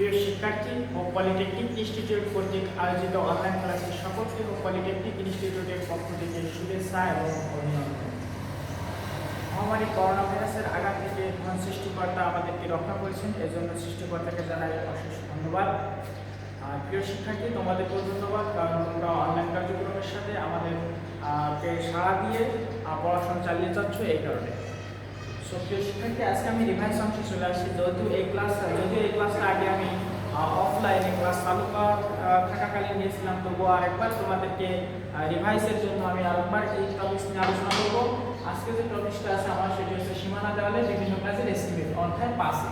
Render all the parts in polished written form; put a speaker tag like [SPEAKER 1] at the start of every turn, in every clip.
[SPEAKER 1] প্রিয় শিক্ষার্থী ও polytechnic institute কর্তৃক আয়োজিত অনলাইন ক্লাসে সকলকে ও পলিটেকনিক ইনস্টিটিউটের পক্ষ থেকে শুভেচ্ছা এবং অভিনন্দন। মহামারী করোনা ভাইরাসের আঘাত থেকে মহান সৃষ্টিকর্তা আমাদেরকে রক্ষা করেছেন, এজন্য সৃষ্টিকর্তাকে জানাই অশেষ ধন্যবাদ। প্রিয় শিক্ষার্থী, তোমাদেরকেও ধন্যবাদ, কারণ তোমরা অনলাইন কার্যক্রমের সাথে আমাদের সাড়া দিয়ে পড়াশোনা চালিয়ে যাচ্ছ। এই কারণে প্রিয় শিক্ষার্থী, আজকে আমি রিভাইজ অংশে চলে আসছি। যদিও এই ক্লাসটা আগে আমি অফলাইনে ক্লাস চালু থাকাকালীন নিয়েছিলাম, তবুও আরেকবার তোমাদেরকে রিভাইজের জন্য আমি আরেকবার এই টপিকস নিয়ে আলোচনা করবো। আজকে যে টপিকসটা আছে আমার, সেটি হচ্ছে সীমানা দেওয়ালে বিভিন্ন কাজের এস্টিমেট অর্থাৎ পাসে।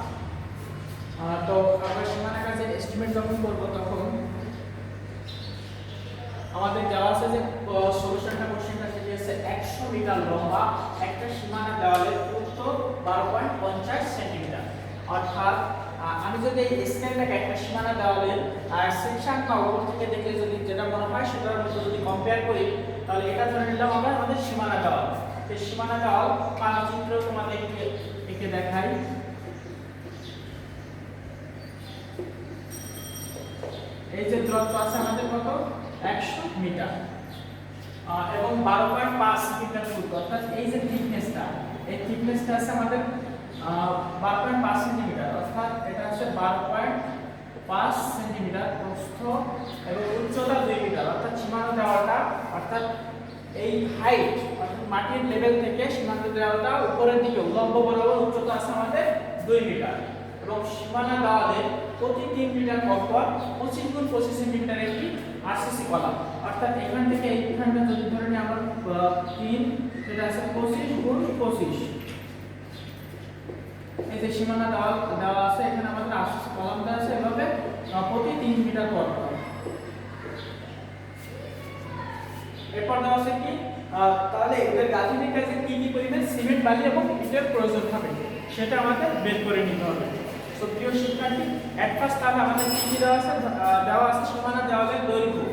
[SPEAKER 1] তো আমরা সীমানা কাজের এস্টিমেট যখন করবো, তখন আমাদের দেওয়া আছে যে সলিউশনটা কোশ্চেনটা, সেটি হচ্ছে 100 মিটার লম্বা একটা সীমানা দেওয়ালের পুরুত্ব 12.50 সেন্টিমিটার। অর্থাৎ আমি যদি এই স্কেলটাকে একটা সীমানা দেওয়ালের সেকশনটা উপর থেকে দেখে যদি যেটা মনে হয় সেটার মধ্যে যদি কম্পেয়ার করি, তাহলে এটা ধরে নিলাম আমরা আমাদের সীমানা দেওয়াল। এই সীমানা দেওয়াল মানচিত্র তোমাদের এঁকে দেখাই। এই যে দূরত্ব আছে আমাদের কত, 100 মিটার এবং 12.5 সেন্টিমিটার ফুট। অর্থাৎ এই যে থিকনেসটা, এই থিকনেসটা আছে আমাদের 12.5 সেন্টিমিটার। অর্থাৎ এটা হচ্ছে 12.5 সেন্টিমিটার প্রস্থ এবং উচ্চতা 2 মিটার। অর্থাৎ সীমানা দেওয়ালটা, অর্থাৎ এই হাইট অর্থাৎ মাটির লেভেল থেকে সীমানা দেওয়ালটা উপরের দিকে উল্লম্ব বরাবর উচ্চতা আছে আমাদের 2 মিটার। এবং সীমানা দেওয়ালে প্রতি 3 মিটার পর 25 গুণ 25 সেন্টিমিটার একটি আরসিসি কলাম। অর্থাৎ এখান থেকে এইখানটা যদি ধরে নিই আমরা 3, সেটা আছে 25 গুণ 25। এই যে সীমানা দেওয়া আছে, এখানে আমাদের আরসিসি কলাম দেওয়া আছে এভাবে প্রতি 3 মিটার পর। এরপর দেওয়া আছে কি, তাহলে এদের গাঁথনির কাজে কি কি পরিমাণ সিমেন্ট, বালি এবং ইটের প্রয়োজন হবে সেটা আমাদের বের করে নিতে হবে। তো প্রিয় শিক্ষার্থী, এট ফার্স্ট তাহলে আমাদের কি কি দেওয়া আছে সীমানা দেওয়ালের দৈর্ঘ্য।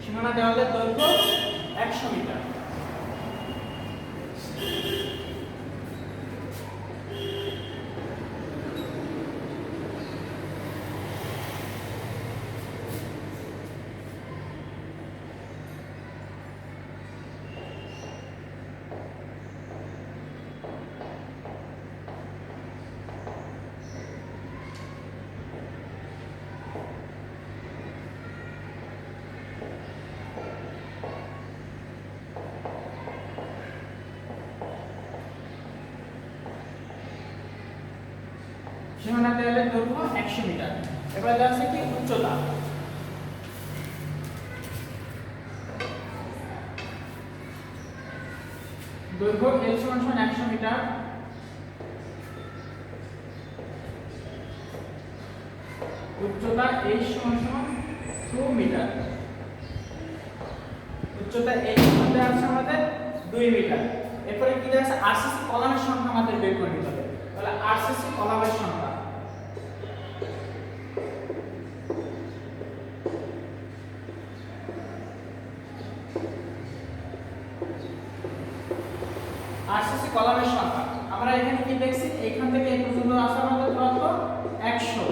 [SPEAKER 1] সীমানা দেওয়ালের দৈর্ঘ্য 100 মিটার। সীমানা দেওয়ালের দৈর্ঘ্য 100 মিটার। এবার দেওয়া আছে কি উচ্চতা। দৈর্ঘ্য L = 100 মিটার, উচ্চতা H = 2 মিটার। উচ্চতা H মধ্যে আছে আমাদের 2 মিটার। এরপরে কি দেওয়া আছে, আরসিসি কলামের সংখ্যা আমাদের বের করে নিতে হবে। তাহলে আরসিসি কলামের সংখ্যা, আরসিসি কলামের সংখ্যা আমরা এখানে কি দেখছি, এইখান থেকে এই পর্যন্ত আসা আমাদের দূরত্ব 100।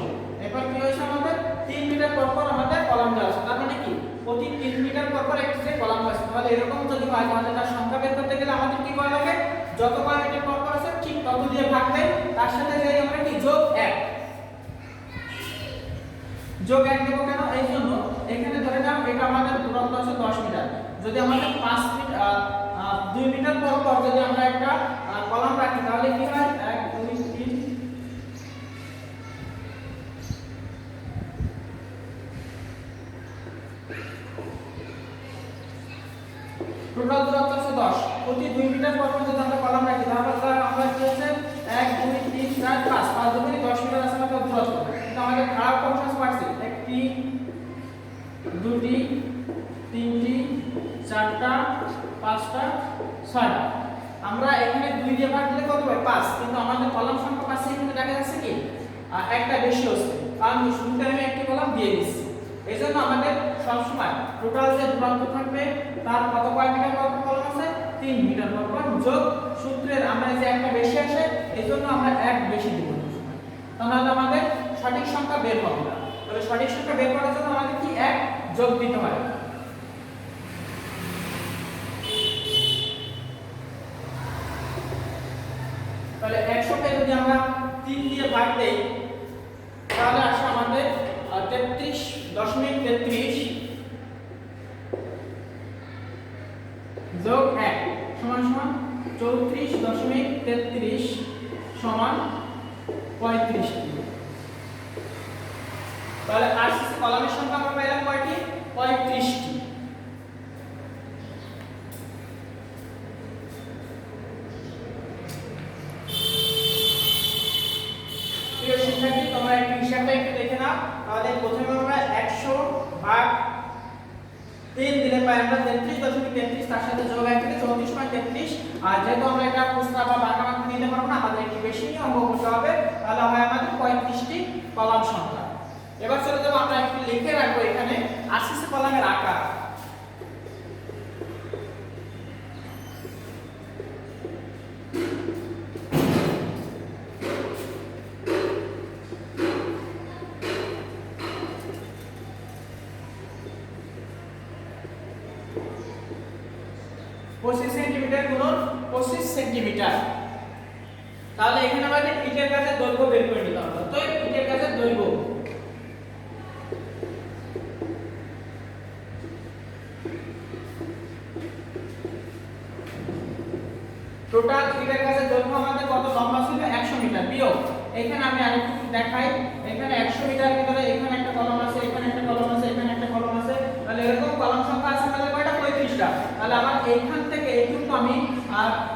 [SPEAKER 1] এরপর কি হয়েছে, আমাদের 3 মিটার পর পর আমাদের কলাম দেওয়া আছে। তার মানে কি প্রতি 3 মিটার পর পর একটি করে কলাম আছে। তাহলে এরকম যদি হয়, তাহলে তার সংখ্যা বের করতে গেলে আমাদের কি করা লাগে, যত কয় মিটার পর পর আছে ঠিক তত দিয়ে ভাগ দেই, তার সাথে যাই আমরা কি যোগ 1 দেব। কেন, এই জন্য এখানে ধরে নাও এটা আমাদের দূরত্ব আছে 10 মিটার। যদি আমাদের 5 মিটার 2 মিটার পর পর যদি আমরা একটা কলাম রাখি, তাহলে কি হয়, 1 2 3 টোটাল দূরত্ব আছে 10। প্রতি 2 মিটার পর পর যদি আমরা কলাম রাখি, তাহলে আমরা কি হচ্ছে 1 2 3 4 5 5 দুগুণে 10 মিটার আছে আমাদের দূরত্ব। কিন্তু আমাদের খারাপ অংশ আছে 1টি 2টি 3টি 4টা 5টা 6টা। আমরা এখানে 2 দিয়ে ভাগ দিলে কত হয়, 5। কিন্তু আমাদের কলাম সংখ্যা 5 এখানে দেখা যাচ্ছে কি একটা বেশি হচ্ছে, কারণ শুরুতে আমি একটি কলাম দিয়ে দিচ্ছি। এজন্য আমাদের সবসময় টোটাল যে দূরত্ব থাকবে তার কত কয় মিটার পর পর কলাম আছে, 3 মিটার পর পর যোগ সূত্রের আমরা যে একটা বেশি আসে, এজন্য আমরা 1 বেশি দিব। তাহলে আমাদের সঠিক সংখ্যা বের হবে না। তাহলে সঠিক সংখ্যা বের করার জন্য আমাদের কি 1 যোগ দিতে হয়। তাহলে 100 কে যদি আমরা 3 দিয়ে ভাগ দেই তাহলে আসে আমাদের 33.33 যোগ 1 সমান সমান 34.33 সমান 35। তাহলে আরসিসি কলামের সংখ্যা আমরা পেলাম কয়টি? 35টি। প্রিয় শিক্ষার্থী, তোমরা একটু হিসাবটা একটু দেখে নাও। তাহলে প্রথমে আমরা 100 ভাগ 3 দিলে পাই আমরা 33.33, তার সাথে যোগ 1 থেকে 34.33। আর যেহেতু আমরা এটা প্রস্তাব বা ভাগাভাগি নিতে পারবো না, আমাদের একটু বেশি নিয়ে অঙ্ক করতে হবে। তাহলে হয় আমাদের 35টি কলাম সংখ্যা। এবার চলে যাব, আমরা একটু লিখে রাখবো এখানে আরসিসি কলামের আকার। পঁচিশ সেন্টিমিটার গুণন 25 সেন্টিমিটার। তাহলে এখানে আমাদের ইটের কাছে দৈর্ঘ্য বের করে নিতে হবে। তো ইটের কাছে দৈর্ঘ্য টোটাল ইটের কাছে দৈর্ঘ্য আমাদের কত লম্বা ছিল? 100 মিটার বিয়োগ এখানে আমি আরেকটু দেখাই। এখানে 100 মিটার ভিতরে এখানে একটা কলম আছে, এখানে একটা কলম আছে, এখানে একটা কলম আছে। তাহলে এরকম কলম সংখ্যা আছে আমাদের কয়টা? 35টা। তাহলে আমার এইখান থেকে এইটুকু আমি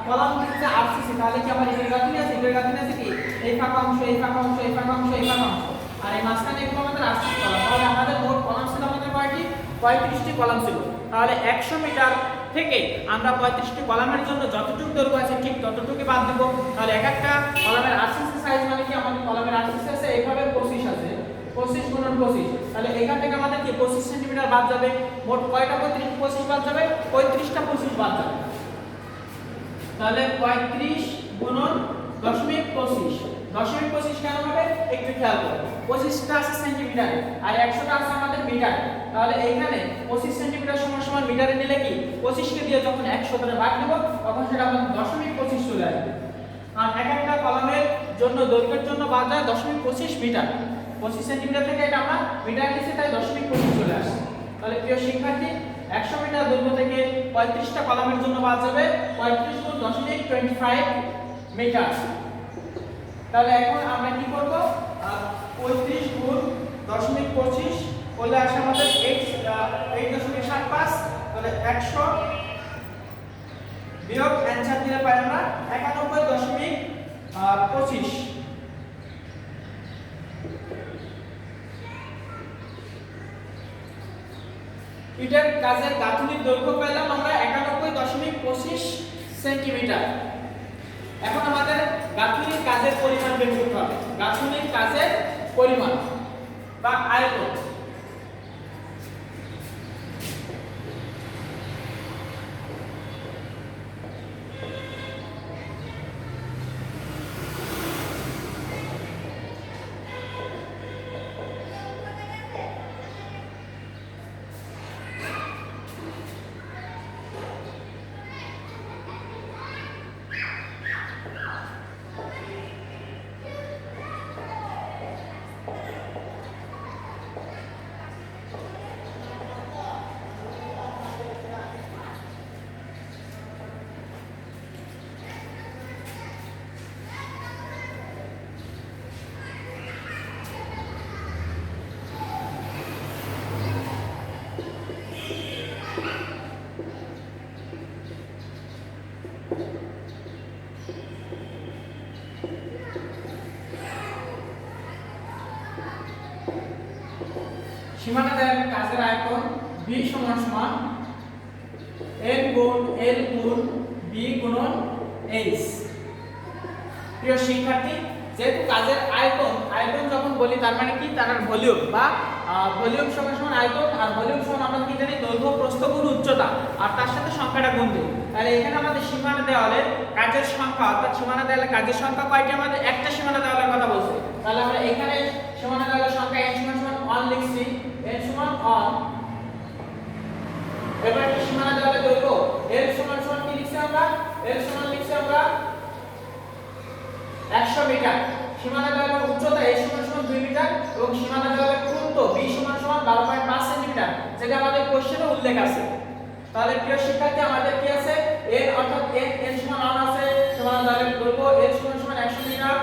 [SPEAKER 1] কলম হচ্ছে আরসিসি। তাহলে কি আমার ইটের গাঁথনি আছে? ইটের গাঁথনি আছে কি? এই ফাঁকা অংশ, এই ফাঁকা অংশ, এই ফাঁকা অংশ, এই ফাঁকা অংশ। আর এই মাঝখানে এগুলো আমাদের আরসিসি কলম। তাহলে আমাদের মোট কলম ছিল আমাদের কয়টি? 35টি কলম ছিল। তাহলে 100 মিটার থেকে আমরা 35টি কলামের জন্য যতটুকু দৈর্ঘ্য আছে ঠিক ততটুকুই বাদ দেব। তাহলে এক একটা কলামের আরসিসি সাইজ মানে কি? আমাদের কলামের আরসিসি আছে এইভাবে 25 আছে, 25 গুণন 25। তাহলে এখান থেকে আমাদের কি 25 সেন্টিমিটার বাদ যাবে। মোট কয়টা 25 বাদ যাবে? 35টা 25 বাদ যাবে। তাহলে 35 গুণন 0.25। 0.25 কেন হবে একটু খেয়াল করো। 25টা আছে সেন্টিমিটারে আর 100টা আছে আমাদের মিটারে। তাহলে এইখানে 25 সেন্টিমিটার সমান সমান মিটারে নিলে কি 25 কে দিয়ে যখন 100 ধরে ভাগ দেব তখন সেটা আমাদের 0.25 চলে আসবে। আর এক একটা কলামের জন্য দৈর্ঘ্যের জন্য বাদ যায় 0.25 মিটার। 25 সেন্টিমিটার থেকে এটা আমরা মিটার নিচ্ছি, তাই 0.25 চলে আসে। তাহলে প্রিয় শিক্ষার্থী, 100 মিটার দৈর্ঘ্য থেকে 35টা কলামের জন্য বাদ যাবে 35 গুণ 0.25 মিটার। তাহলে এখন আমরা কি করব? 35 গুণ 0.25 করলে আসে আমাদের 8.75। তাহলে 100 বিয়োগ অ্যানসার দিলে পাই আমরা 91.25। ইটের কাজের গাঁথনির দৈর্ঘ্য পেলাম আমরা 91.25 সেন্টিমিটার। এখন আমাদের গাঁথনির কাজের পরিমাণ বের করতে হবে। গাঁথনির কাজের পরিমাণ বা আয়তন। সীমানা দেয়ালের কাজের আয়তন b সমান সমান l গুণ l গুণ b গুণন h। প্রিয় শিক্ষার্থী, যেহেতু কাজের আয়তন যখন বলি তার মানে কি? তার ভলিউম বা ভলিউম সমান সমান আয়তন। আর ভলিউম সমান আমরা কি জানি? দৈর্ঘ্য প্রস্থ গুণ উচ্চতা, আর তার সাথে সংখ্যাটা গুণ দিই। তাহলে এখানে আমাদের সীমানা দেওয়ালের কাজের সংখ্যা, অর্থাৎ সীমানা দেওয়ালের কাজের সংখ্যা কয়টি? আমাদের একটা সীমানা দেওয়ালের কথা বলছে। তাহলে আমরা এখানে সীমানা এবার কি সীমানা দেওয়ালের দৈর্ঘ্য L সমান সমান কি লিখছি আমরা L সমান লিখছি আমরা 100 মিটার সীমানা দেওয়ালের উচ্চতা A সমান সমান 2 মিটার এবং সীমানা দেওয়ালের পুরুত্ব B সমান সমান 12.5 সেন্টিমিটার যেটা আমাদের কোশ্চেনে উল্লেখ আছে তাহলে প্রিয় শিক্ষার্থী আমাদের কি আছে N অর্থাৎ N সমান 1 আছে সীমানা দেওয়ালের দৈর্ঘ্য L সমান সমান 100 মিটার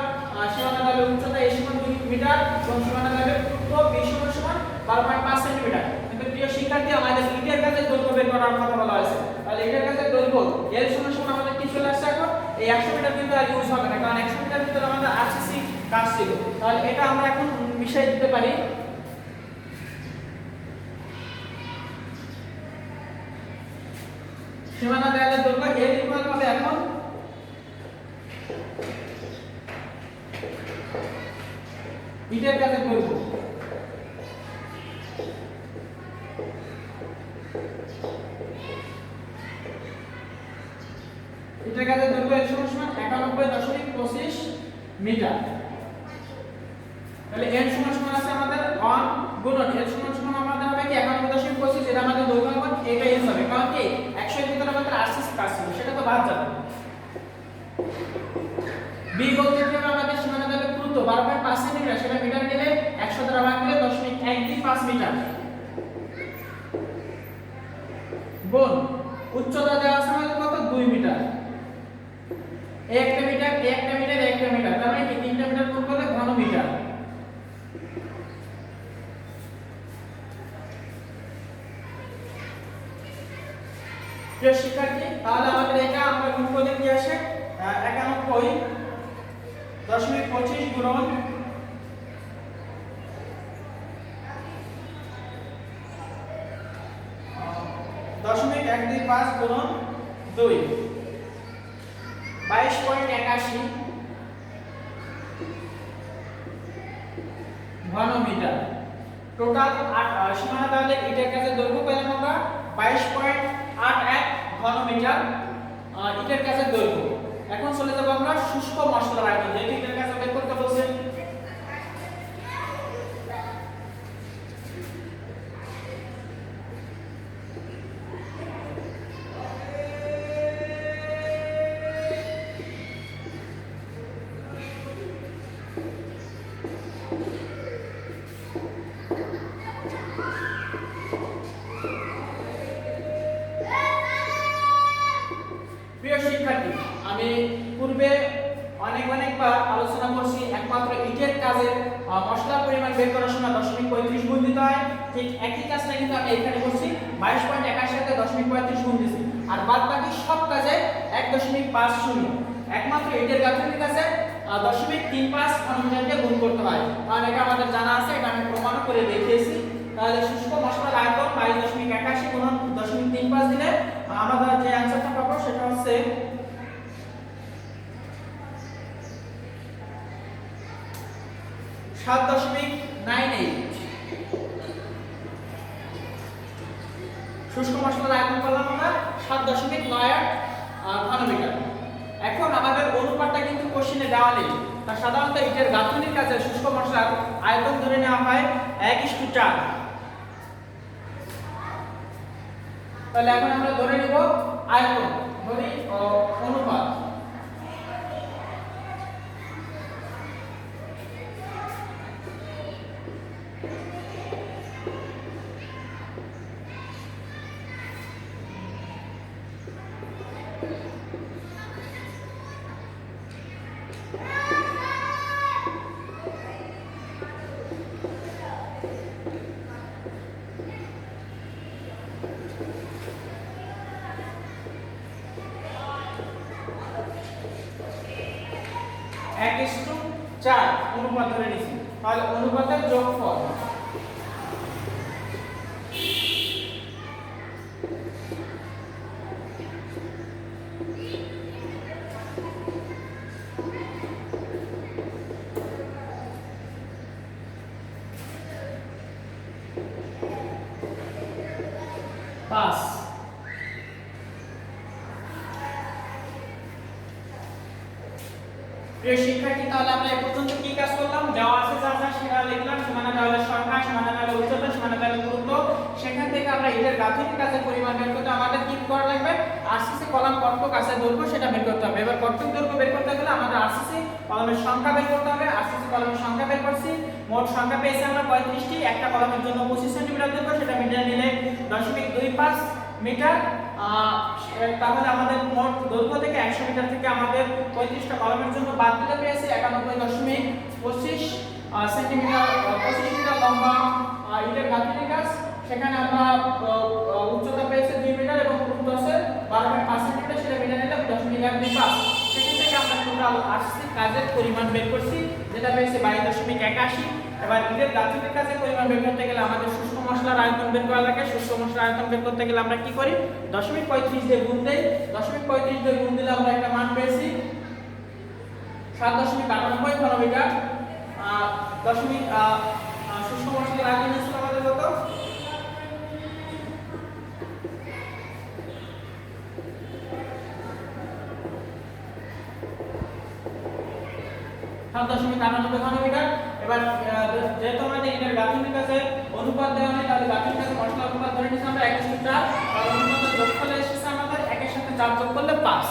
[SPEAKER 1] সীমানা দেওয়ালের উচ্চতা A সমান 2 মিটার এবং সীমানা দেওয়ালের পুরুত্ব B সমান সমান 12.5 সেন্টিমিটার কিন্তু প্রিয় শিক্ষার্থী আমাদের ইটের কাছে দৈর্ঘ্য বের করার কথা বলা হয়েছে তাহলে ইটের কাছে দৈর্ঘ্য L সমান সমান আমাদের কি চলে আসছে এখন এই 100 মিটার কিন্তু আর ইউজ হবে না কারণ 100 মিটার ভিতরে আমাদের আরসিসি কাজ ছিল তাহলে এটা আমরা এখন মিশিয়ে দিতে পারি সীমানা দেওয়ালের দৈর্ঘ্য L ইকুয়াল হবে এখন ইটের কাছে দৈর্ঘ্য ইটের কাছে দৈর্ঘ্য L সমান সমান 91.25 মিটার তাহলে N সমান সমান আছে আমাদের 1 গুণন L সমান সমান আমাদের হবে কি 91.25 এটা আমাদের দৈর্ঘ্য হবে এটা ইউজ হবে কারণ কি 100 এর ভিতরে আমাদের আরসিসি কাজ ছিল সেটা তো বাদ যাবে B বলতে কি হবে আমাদের সীমানা দেওয়ালের পুরুত্ব 12.5 সেন্টিমিটার সেটা মিটার গেলে 100 দ্বারা ভাগ দিলে 0.125 মিটার গুণ উচ্চতা দেওয়া আছে আমাদের কত 2 মিটার একটা মিটার একটা মিটার একটা মিটার তার মানে কি 3টা মিটার গুণ করলে ঘন মিটার প্রিয় শিক্ষার্থী তাহলে আমাদের এটা আমরা গুণ করলে কি আসে 91.25 গুণন 0.125 গুণন 2 22.81 ঘন মিটার টোটাল সীমানা দেওয়ালে ইটের কাছে দৈর্ঘ্য পেলাম আমরা 22.81 ঘন মিটার ইটের কাছে দৈর্ঘ্য এখন চলে যাব আমরা শুষ্ক মশলার আয়তন যেটি ইটের কাছে বের করতে বলছে শিক্ষার্থী আমি পূর্বে অনেকবার আলোচনা করছি একমাত্র ইটের কাজে মশলার পরিমাণ বের করার সময় 0.35 গুণ দিতে হয় ঠিক একই কাজটা কিন্তু আমি এখানে করছি 22.81 সাথে 0.35 গুণ দিছি আর বাদ বাকি সব কাজে 1.50 একমাত্র ইটের গাঁথনির কাছে 0.35 ঘনমিটারকে গুণ করতে হয় কারণ এটা আমাদের জানা আছে এটা আমি প্রমাণ করে দেখিয়েছি তাহলে শুষ্ক মশলার আয়তন 22.81 গুণ 0.35 দিলে আমরা যে অ্যানসারটা পাবো সেটা হচ্ছে 7.98 শুষ্ক মশলার আয়তন পেলাম আমরা 7.98 ঘনমিটার এখন আমাদের অনুপাতটা কিন্তু কোশ্চেনে দেওয়া নেই তা সাধারণত ইটের গাঁথনির কাজে শুষ্ক মশলার আয়তন ধরে নেওয়া হয় 1:4 তাহলে এখন আমরা ধরে নিব আয়তন ধরি অনুপাত চার অনুপাত ধরে নিছি তাহলে অনুপাতের যোগফল পাঁচ প্রিয় শিক্ষার্থী, তাহলে আমরা এই পর্যন্ত কি কাজ করলাম? দেওয়া আছে যা যা সেটা লিখলাম, সীমানা দেওয়ালের সংখ্যা, সীমানা দেওয়ালের উচ্চতা, সীমানা দেওয়ালের দূরত্ব। সেখান থেকে আমরা ইটের গাঁথুনি কাজের পরিমাণ বের করতে আমাদের কি করা লাগবে? আরসিসি কলাম কতটুকু আছে দৈর্ঘ্য সেটা বের করতে হবে। এবার কতটুকু দৈর্ঘ্য বের করতে গেলে আমাদের আরসিসি কলামের সংখ্যা বের করতে হবে। আরসিসি কলামের সংখ্যা বের করছি, মোট সংখ্যা পেয়েছি আমরা 35টি। একটা কলামের জন্য 25 সেন্টিমিটার দৈর্ঘ্য, সেটা মিটার নিলে 0.25 মিটার। তাহলে আমাদের মোট দৈর্ঘ্য থেকে 100 মিটার থেকে আমাদের 35টা কলামের জন্য বাদ দিতে পেয়েছি 91.25 সেন্টিমিটার, 25 মিটার লম্বা ইটের গাঁথুনি কাজ। সেখানে আমরা উচ্চতা পেয়েছি 2 মিটার এবং দূরত্ব আছে 12.5 সেন্টিমিটার, সেটা মিটার নিলে 10.25। সেখান থেকে আমরা টোটাল আরসিসি কাজের পরিমাণ বের করছি, যেটা পেয়েছি 22.81। এবার ইটের গাঁথুনি কাজের পরিমাণ বের করতে গেলে আমাদের শুষ্ক মশলার আয়তন বের করা লাগে। শুষ্ক মশলার আয়তন বের করতে গেলে আমরা কি করি? 0.35 দিয়ে গুণ দেই। 0.35 দিয়ে গুণ দিলে আমরা একটা মান পেয়েছি 7.98 ঘনমিটার। শুষ্ক মশলার আয়তন ছিল আমাদের কত? 7.98 ঘনমিটার। এবার যেহেতু আমাদের ইটের গাঁথুনি কাজে অনুপাত দেওয়া নেই, তাহলে গাঁথুনি কাজে মশলা অনুপাত ধরে নিচ্ছি আমরা 1:4। আর অনুপাতের যোগফল এসেছে আমাদের 1 এর সাথে 4 যোগ করলে 5।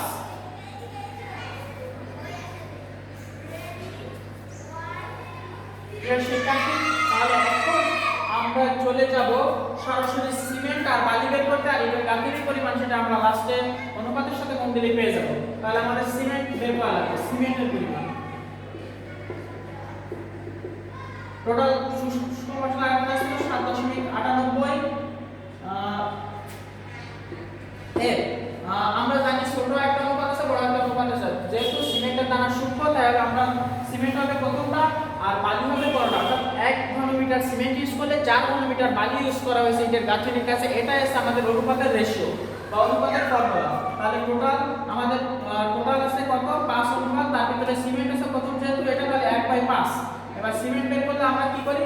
[SPEAKER 1] শিক্ষার্থী, তাহলে এখন আমরা চলে যাব সরাসরি সিমেন্ট আর বালি বের করতে। আর ইটের গাঁথুনির পরিমাণ সেটা আমরা লাস্টে অনুপাতের সাথে গুণ দিলে পেয়ে যাব। তাহলে আমাদের সিমেন্ট বের করা লাগবে। সিমেন্টের পরিমাণ টোটাল শুষ্ক মশলা আয়তন ছিল 7.98 এর। আমরা জানি ছোট একটা অনুপাত আছে, বড় একটা অনুপাত আছে। যেহেতু সিমেন্টের দানা সূক্ষ্ম, তাই আমরা সিমেন্ট হবে প্রথমটা আর বালি হবে বড়টা। অর্থাৎ 1 ঘনমিটার সিমেন্ট ইউজ করলে 4 ঘনমিটার বালি ইউজ করা হয়েছে ইটের গাঁথুনির কাছে। এটাই আছে আমাদের অনুপাতের রেশিও বা অনুপাতের ফর্মুলা। তাহলে আমাদের টোটাল আছে কত? 5 অনুপাত। তার ভিতরে সিমেন্ট আছে প্রথম, যেহেতু এটা তাহলে 1/5। এবার সিমেন্ট বের করলে আমরা কি করি?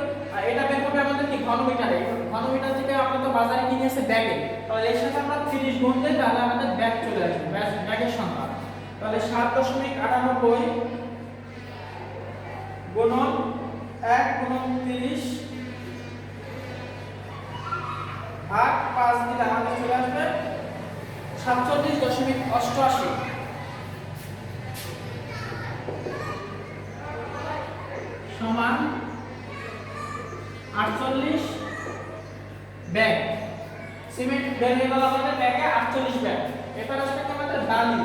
[SPEAKER 1] এটা বের করবে আমাদের কি ঘনমিটারে। ঘনমিটার থেকে আমরা তো বাজারে কিনে এসে ব্যাগে, তাহলে এর সাথে আমরা 30 গুণ দিই, তাহলে আমাদের ব্যাগ চলে আসবে, ব্যাগের সংখ্যা। তাহলে 7.98 গুণন 1 গুণন 30 ভাগ 5 দিলে আমাদের চলে আসবে 47.88 সমান 48 ব্যাগ। সিমেন্ট বের হয়ে গেল আমাদের ব্যাগে 48 ব্যাগ। এবার আসবে আমাদের বালি।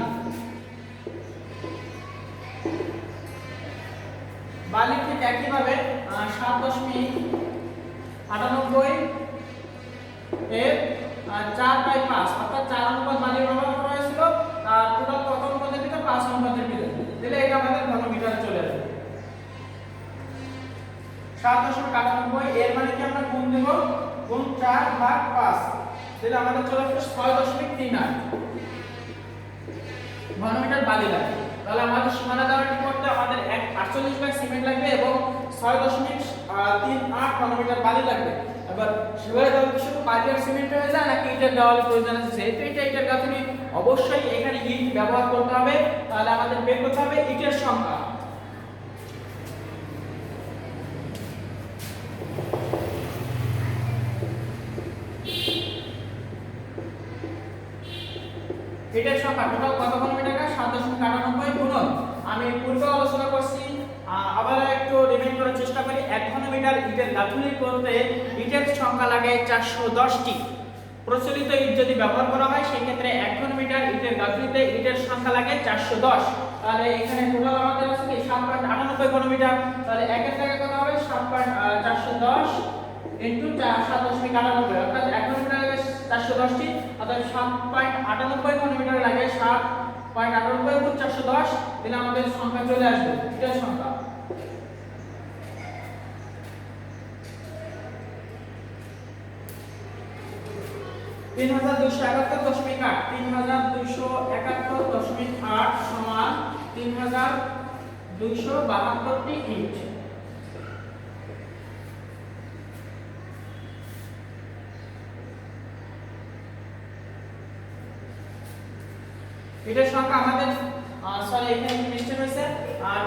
[SPEAKER 1] বালি ঠিক একইভাবে 7.98 এর 4/5, অর্থাৎ 4 অনুপাত বালি ব্যবহার করা হয়েছিল। আর টোটাল কত অনুপাতের ভিতরে? 5 অনুপাতের ভিতরে দিলে এটা আমাদের ঘনমিটারে চলে আসবে। 7.98 এর মানে কি আমরা গুণ দেব, গুণ 4 ভাগ 5 দিলে আমাদের চলে আসবে 6.38 ঘনমিটার বালি লাগবে। তাহলে আমাদের সীমানা দেওয়াটি করতে আমাদের 48 ব্যাগ সিমেন্ট লাগবে এবং 6.38 ঘনমিটার বালি লাগবে। এবার সীমানা দেওয়াল কি শুধু বালি আর সিমেন্ট হয়ে যায় নাকি ইটের দেওয়ালের প্রয়োজন আছে? যেহেতু এটা ইটের গাঁথুনি, অবশ্যই এখানে ইট ব্যবহার করতে হবে। তাহলে আমাদের বের করতে হবে ইটের সংখ্যা। ইটের সংখ্যা টোটাল কত ঘনমিটার? 7.98 গুণন, আমি পূর্বে আলোচনা করছি, আবার একটু রিমাইন্ড করার চেষ্টা করি। 1 ঘনমিটার ইটের গাঁথুনি করতে ইটের সংখ্যা লাগে 410টি। প্রচলিত ইট যদি ব্যবহার করা হয় সেই ক্ষেত্রে 1 ঘনমিটার ইটের গাঁথুনিতে ইটের সংখ্যা লাগে 410। তাহলে এখানে টোটাল আমাদের আছে কি 7.98 ঘনমিটার। তাহলে 1 এর জায়গায় কত হবে? 410 ইনটু 7.98, অর্থাৎ 1 ঘনমিটার লাগে 410টি, অর্থাৎ 7.98 ঘনমিটার লাগে 7.98 গুণ 410 দিলে আমাদের সংখ্যা চলে আসবে ইটের সংখ্যা। তিন হাজার 3271.8 সমান 3272টি ইট। এটার সংখ্যা আমাদের এখানে মিস্টেক হয়েছে। আর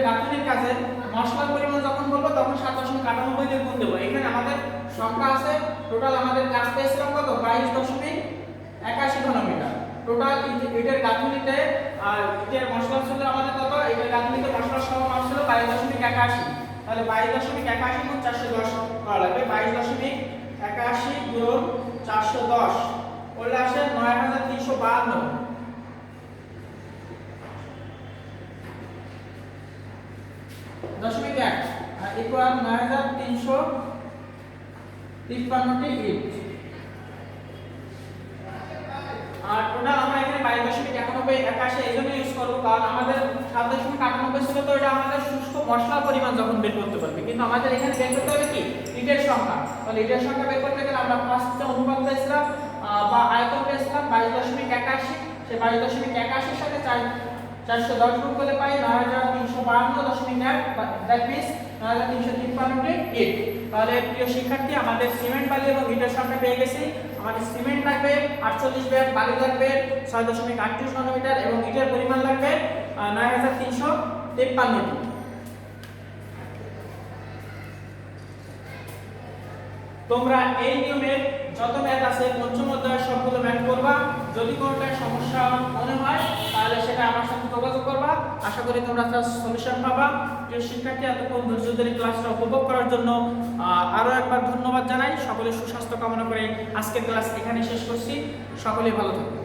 [SPEAKER 1] গাঁথনির কাজে মশলার পরিমাণ যখন বলবো তখন 7.98 দিয়ে গুণ দেবো। এখানে আমাদের সংখ্যা আছে, টোটাল আমাদের কাজ পেয়েছিলাম কত 22.81 ঘনমিটার। টোটাল ইটের গাঁথনিতে আর ইটের মশলা ছিল আমাদের কত, ইটের গাঁথনিতে মশলা সহ মাপ ছিল 22.81। তাহলে 22.81 গুণ 410 করা লাগবে। 22.81 গুণ 410 করলে আসে 9352 দশমিক 1 আর ইকুয়াল 9353টি ইট। আর টোটাল আমরা এখানে 22.91 এই জন্য ইউজ করব কারণ আমাদের 7.98 ছিল, তো এটা আমাদের শুষ্ক মশলা পরিমাণ যখন বের করতে পারবে, কিন্তু আমাদের এখানে বের করতে হবে কি ইটের সংখ্যা। তাহলে ইটের সংখ্যা বের করতে গেলে আমরা ফার্স্ট অনুপাত পেয়েছিলাম বা আয়তন পেয়েছিলাম 22.81। সেই 22.81 এর সাথে 410 গুণ করলে পাই 9352.1, দ্যাট মিন্স 9353টি ইট। তাহলে প্রিয় শিক্ষার্থী, আমাদের সিমেন্ট বালি এবং ইটের সংখ্যা পেয়ে গেছি। আমাদের সিমেন্ট লাগবে 48 ব্যাগ, বালি লাগবে 6.38 ঘনমিটার এবং ইটের পরিমাণ লাগবে 9353টি। তোমরা এই নিয়মের যত ম্যাথ আছে পঞ্চম অধ্যায়ের সবগুলো ম্যাথ করবা। যদি কোনোটা সমস্যা মনে হয় তাহলে সেটা আমার সাথে যোগাযোগ করবা। আশা করি তোমরা তার সলিউশন পাবা। প্রিয় শিক্ষার্থী, এতক্ষণ ধৈর্য ধরে ক্লাসটা উপভোগ করার জন্য আরো একবার ধন্যবাদ জানাই। সকলের সুস্বাস্থ্য কামনা করে আজকের ক্লাস এখানে শেষ করছি। সকলেই ভালো থাকবে।